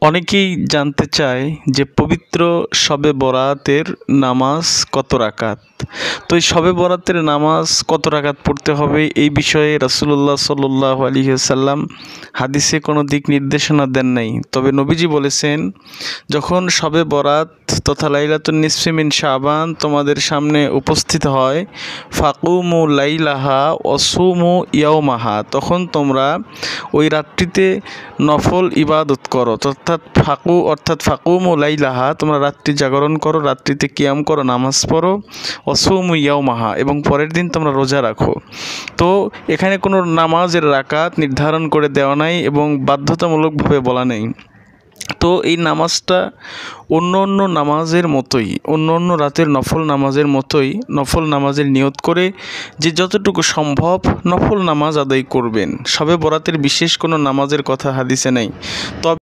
অনেকেই জানতে চায় যে পবিত্র শবে বরাতের নামাজ কত রাকাত। তো এই শবে বরাতের নামাজ কত রাকাত পড়তে হবে এই বিষয়ে রাসূলুল্লাহ সাল্লাল্লাহু আলাইহি ওয়াসাল্লাম হাদিসে কোনো দিক নির্দেশনা দেন নাই। তবে নবীজি বলেছেন, যখন শবে বরাত তথা লাইলাতুন নিসফি মিন শাবান তোমাদের সামনে উপস্থিত হয়, ফাকুমু লাইলাহা ওয়াসুমু ইয়াওমাহা, তখন তোমরা ওই রাত্রিতে নফল ইবাদত করো। অর্থাৎ ফাকুমু লাইলাহা, তোমরা রাত্রি জাগরণ করো, রাত্রিতে কিয়াম করো, নামাজ পড়ো, ওয়াসুমু ইয়াওমাহা, এবং পরের দিন তোমরা রোজা রাখো। তো এখানে কোনো নামাজের রাকাত নির্ধারণ করে দেওয়া নাই এবং বাধ্যতামূলকভাবে বলা নেই। তো এই নামাজটা অন্য অন্য নামাজের মতোই, অন্য অন্য রাতের নফল নামাজের মতোই নফল নামাজের নিয়ত করে যে যতটুকু সম্ভব নফল নামাজ আদায় করবেন। শবে বরাতের বিশেষ কোনো নামাজের কথা হাদিসে নেই। তবে